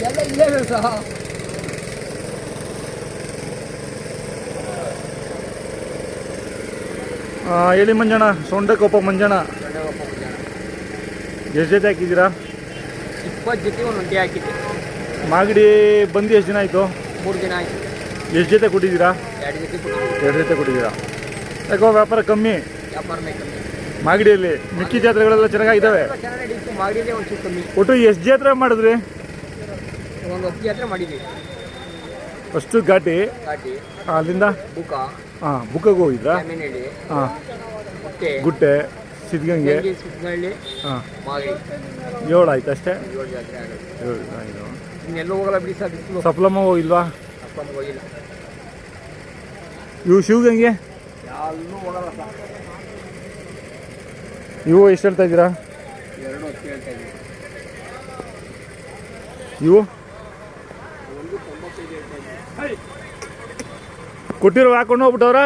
ಎಲ್ಲ ಇಲ್ಲೇ ಸಹ ಹೇಳಿ ಮಂಜಣ್ಣ, ಸೊಂಡೆಕೊಪ್ಪ ಮಂಜಣ್ಣ. ಎಷ್ಟು ಜೊತೆ ಹಾಕಿದ್ದೀರಾ? 20 ಜೊತೆ ಒಂದು ಒಂಟಿ ಹಾಕಿದ್ದೆ. ಮಾಗಡಿ ಬಂದು ಎಷ್ಟು ದಿನ ಆಯಿತು? 3 ದಿನ ಆಯಿತು. ಎಷ್ಟು ಜೊತೆ ಕೊಟ್ಟಿದ್ದೀರಾ? 2 ಜೊತೆ ಕೊಟ್ಟಿದ್ದೀವಿ. 2 ಜೊತೆ ಕೊಟ್ಟಿದ್ದೀರಾ? ಯಾಕೋ ವ್ಯಾಪಾರ ಕಮ್ಮಿ ವ್ಯಾಪಾರನೇ ಕಮ್ಮಿ ಮಾಗಡಿಯಲ್ಲಿ. ಮಿಕ್ಕಿ ಜಾತ್ರೆಗಳೆಲ್ಲ ಚೆನ್ನಾಗಿದ್ದಾವೆ. ಚೆನ್ನಾಗಿ ನಡೀತು. ಮಾಗಡಿನೇ ಒಂಚೂರು ಕಮ್ಮಿ. ಒಟ್ಟು ಎಷ್ಟು ಜಾತ್ರೆ ಮಾಡಿದ್ರಿ? ಒಂದು 10 ಜಾತ್ರೆ ಮಾಡಿದ್ವಿ. ಫಸ್ಟು ಘಾಟಿ, ಅಲ್ಲಿಂದ ಬುಕ್ಕ, ಬುಕ್ಕಗೆ ಹೋಗಿದ್ರಾ? ಹಾಂ, ಗುಟ್ಟೆ, ಸಿದ್ಧಗಂಗೆ, ಸುತ್ತನಹಳ್ಳಿ, ಹಾಂ, ಮಾಗಡಿ. 7 ಆಯ್ತು ಅಷ್ಟೇ. 7 ಜಾತ್ರೆ ಆಗೋದು. 7 ಆಯಿತು. ಇನ್ನೆಲ್ಲೂ ಹೋಗಲ್ಲ ಬಿಡಿ ಸರ್. ಬಿಸಿಲು. ಸಪ್ಲಮ್ಮ ಹೋಗಿಲ್ವಾ? ಅಪ್ಪಂದು ಹೋಗಿಲ್ಲ. ಇವು ಶಿವಗಂಗೆ ಎಲ್ಲೂ ಹೋಗಲ್ಲ ಸರ್. ಇವು ಎಷ್ಟು ಹೇಳ್ತಾ ಇದ್ದೀರಾ? 2 ಹೊತ್ತು ಹೇಳ್ತಾ ಇದ್ದೀವಿ. ಇವು 195 ಹೇಳ್ತಾ ಇದ್ದೀವಿ. ಕೊಟ್ಟಿರೋ ಹಾಕೊಂಡು ಹೋಗ್ಬಿಟ್ಟವ್ರ?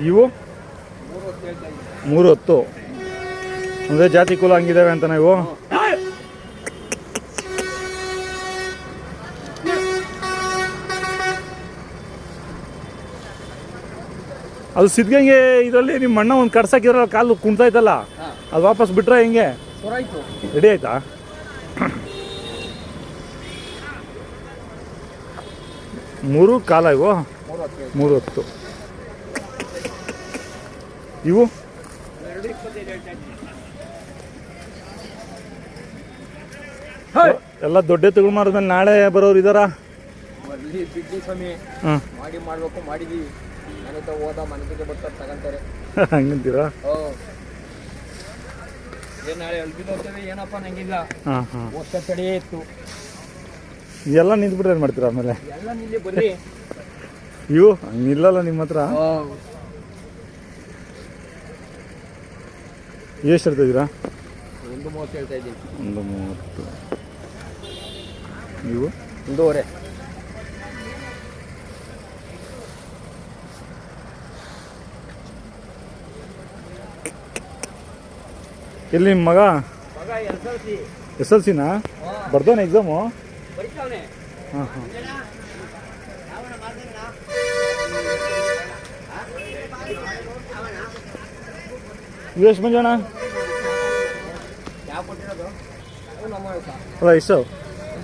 ಇವು 3 ಹೊತ್ತು ಅಂದರೆ ಜಾತಿ ಕುಲ ಹಂಗಿದ್ದಾವೆ ಅಂತ ನಾವು. ಅದು ಸಿದ್ಧಗಂಗೆ ಇದರಲ್ಲಿ ನಿಮ್ಮ ಅಣ್ಣ ಒಂದು ಕಡ್ಸಾಕಿದ್ರಲ್ಲ, ಕಾಲು ಕುಣ್ತಾಯ್ತಲ್ಲ, ಅದು ವಾಪಸ್ ಬಿಟ್ರೆ ಹೆಂಗೆ? ರೆಡಿ ಆಯ್ತಾ? ಮೂರು ಕಾಲ ಇವು 3 ಹೊತ್ತು. ಇವು ಎಲ್ಲ ದೊಡ್ಡ ಎತ್ತುಗಳು ಮಾಡಿದ್ಮೇಲೆ ನಾಳೆ ಬರೋರು ಇದಾರ? ಹಾಂ, ಮಾಡಿ ಮಾಡ್ಬೇಕು. ಮಾಡಿದೀವಿ. ಮನೆ ಹೋದ ಮನೆಗೆ ಬರ್ತಾರೆ ತಗೊಂತಾರೆ. ಹಂಗಂತೀರಾ? ಏನು ನಾಳೆ ಅಲ್ಬಿದೋಗ್ತದೆ ಏನಪ್ಪ ನಂಗಿಲ್ಲ. ಹಾಂ ಹಾಂ, ವರ್ಷ ತಡೆಯೇ ಇತ್ತು. ಎಲ್ಲ ನಿಂತ್ಬಿಟ್ರೆ ಏನು ಮಾಡ್ತೀರಾ ಆಮೇಲೆ? ಎಲ್ಲ ನಿಲ್ಲಿ ಬರ್ರಿ. ಇವು ನಿಲ್ಲಲ್ಲ ನಿಮ್ಮ ಹತ್ರ? ಎಷ್ಟು ಹೇಳ್ತಾ ಇದ್ದೀರಾ? 130 ಹೇಳ್ತಾ ಇದ್ದೀವಿ. 130. ನೀವು 1.5. ಎಲ್ಲಿ ನಿಮ್ಮ ಮಗ? SLC ನಾ? ಬರ್ದೋನೆ ಎಕ್ಸಾಮು? ಹಾಂ ಹಾಂ. ಎಷ್ಟು ಮಂಜಣ್ಣ? ಅಲ್ಲ ಎಷ್ಟು?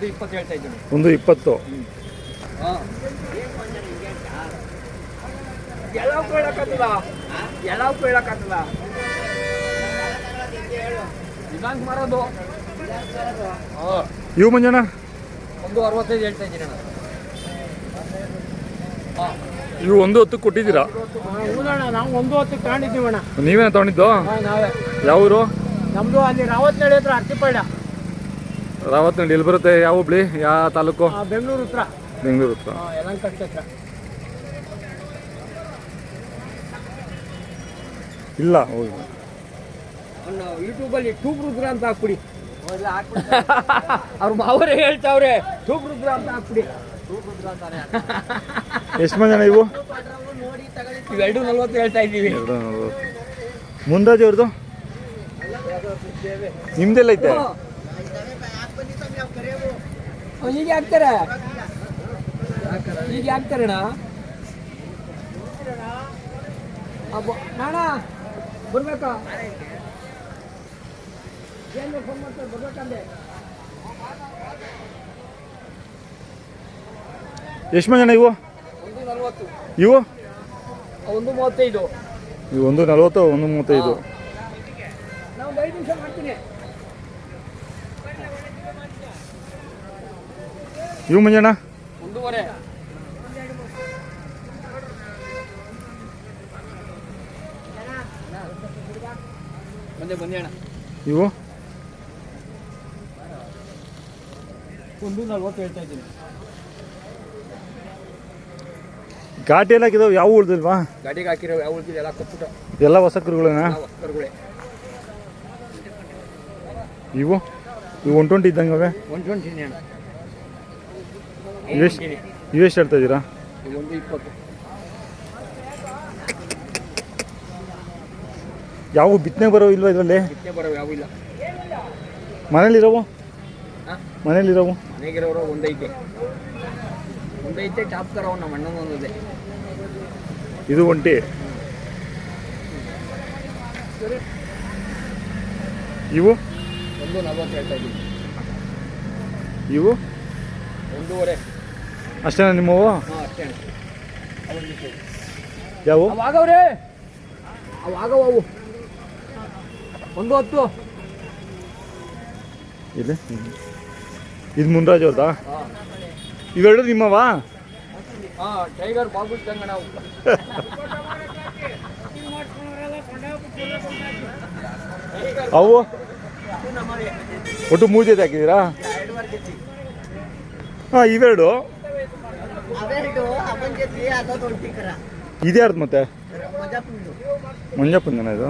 120 ಹೇಳ್ತಾ ಇದ್ದೀನಿ. 120. ಎಲ್ಲವಕ್ಕೂ ಹೇಳಕ್ಕಾಗಲ್ಲ. ನಿಧಾನಕ್ಕೆ ಮಾರೋದು. ಇವು ಮಂಜಣ್ಣ? 165 ಹೇಳ್ತಾ ಇದ್ದೀನಿ ಅಣ್ಣ. ಇವು 110 ಕೊಟ್ಟಿದ್ದೀರಾ? ನಾವು 110 ತಗೊಂಡಿದ್ದೀವಿ ಅಣ್ಣ. ನೀವೇನ ತಗೊಂಡಿದ್ದು? ನಾವೇ. ಯಾವ ಊರು? ನಮ್ಮದು ಅಲ್ಲಿ ರಾವತ್ನಹಳ್ಳಿ ಹತ್ರ ಅರ್ತಿಪಳ್ಳ. ರಾವತ್ನಹಳ್ಳಿ ಎಲ್ಲಿ ಬರುತ್ತೆ? ಯಾವ ಹುಬ್ಳಿ? ಯಾವ ತಾಲೂಕು? ಬೆಂಗಳೂರು ಹತ್ರ. ಬೆಂಗಳೂರು ಹತ್ರ. ಯಲಹಂಕ ಹತ್ರ. ಇಲ್ಲ ಹೋಗಿ. ಯೂಟ್ಯೂಬಲ್ಲಿ ಟೂಬ್ ರುದ್ರ ಅಂತ ಹಾಕ್ಬಿಡಿ. ಅವ್ರ ಮಾವರೇ ಹೇಳ್ತಾವ್ರೆ ಟೂಬ್ ರುದ್ರ ಅಂತ ಹಾಕ್ಬಿಡಿ. ಎಷ್ಟು ಮಂಜಣ್ಣ ಇವು? ಇವೆರಡು 40 ಹೇಳ್ತಾ ಇದ್ದೀವಿ. ಮುಂದಾಜ್ ಅವ್ರದ್ದು ನಿಮ್ದೆಲ್ಲ ಐತೆ? ಈಗ ಹಾಕ್ತಾರೆ. ಈಗ ಹಾಕ್ತಾರಣ್ಣ. ನಾಣ ಬರ್ಬೇಕಾ? ಏನು ಫೋನ್ ಮಾಡ್ತಾರೆ ಬರ್ಬೇಕಂದೆ. ಎಷ್ಟು ಮಂಜಣ್ಣ ಇವು? 140. ಇವು 135. ಇವು 140, 135. ನಾವು 5 ನಿಮಿಷ ಮಾಡ್ತೀನಿ. ಇವು ಮಂಜಣ್ಣ? 1.5. ಬಂದೆ ಅಣ್ಣ. ಇವು 140 ಹೇಳ್ತಾ ಇದ್ದೀನಿ. ಘಾಟಿ ಎಲ್ಲ ಹಾಕಿದಾವೆ, ಯಾವ ಉಳ್ದಿಲ್ವಾ? ಗಾಡಿಗೆ ಹಾಕಿರೋ ಯಾವ ಉಳ್ದಿಲ್ಲ, ಎಲ್ಲ ಕೊಟ್ಬಿಟ್ಟು ಎಲ್ಲ ಹೊಸ ಕರುಗಳೇನಾ? ಕರುಗಳೇ. ಇವು 120 ಇದ್ದಂಗೆ ಅವೆ. 120 ಅಣ್ಣ. ಇವೆಷ್ಟು ಹೇಳ್ತಾ ಇದ್ದೀರಾ? ಇದು 120. ಯಾವ ಬಿತ್ತನೆ ಬರೋ ಇಲ್ವಾ ಇದರಲ್ಲಿ? ಬಿತ್ತನೆ ಬರೋ ಯಾವ ಇಲ್ಲ. ಮನೇಲಿರೋವು? ಹಾಂ, ಮನೇಲಿರೋವು ಮನೆಗಿರೋರು ಒಂದೈತೆ ಟಾಪ್ ಕರವು ನಮ್ಮ ಅಣ್ಣನ ಒಂದಿದೆ. ಇದು ಒಂಟಿ. ಇವು 140 ಹೇಳ್ತಾ ಇದ್ದೀವಿ. ಇವು 1.5. ಅಷ್ಟೇನಾ ನಿಮ್ಮವು? ಹಾಂ, ಅಷ್ಟೇ ಅಣ್ಣ. ಯಾವ ಅವಾಗವ್ರೆ ಅವಾಗವು 110. ಇಲ್ಲಿ ಇದು ಮುನ್ರಾಜ್ ಅವ್ರದಾ? ಹಾಂ ಇವೆರಡು ನಿಮ್ಮವಾ? ಹಾಂ, ಟೈಗರ್ ಬಾಬು ಇದ್ದಂಗೆ ನಾವು. ಅವು ಒಟ್ಟು 3 ಜೊತೆ ಹಾಕಿದ್ದೀರಾ? ಹಾಂ, ಇವೆರಡು ಇದ್ಯಾರ್ದು ಮತ್ತೆ? ಮಂಜಪ್ಪನ ಇದು.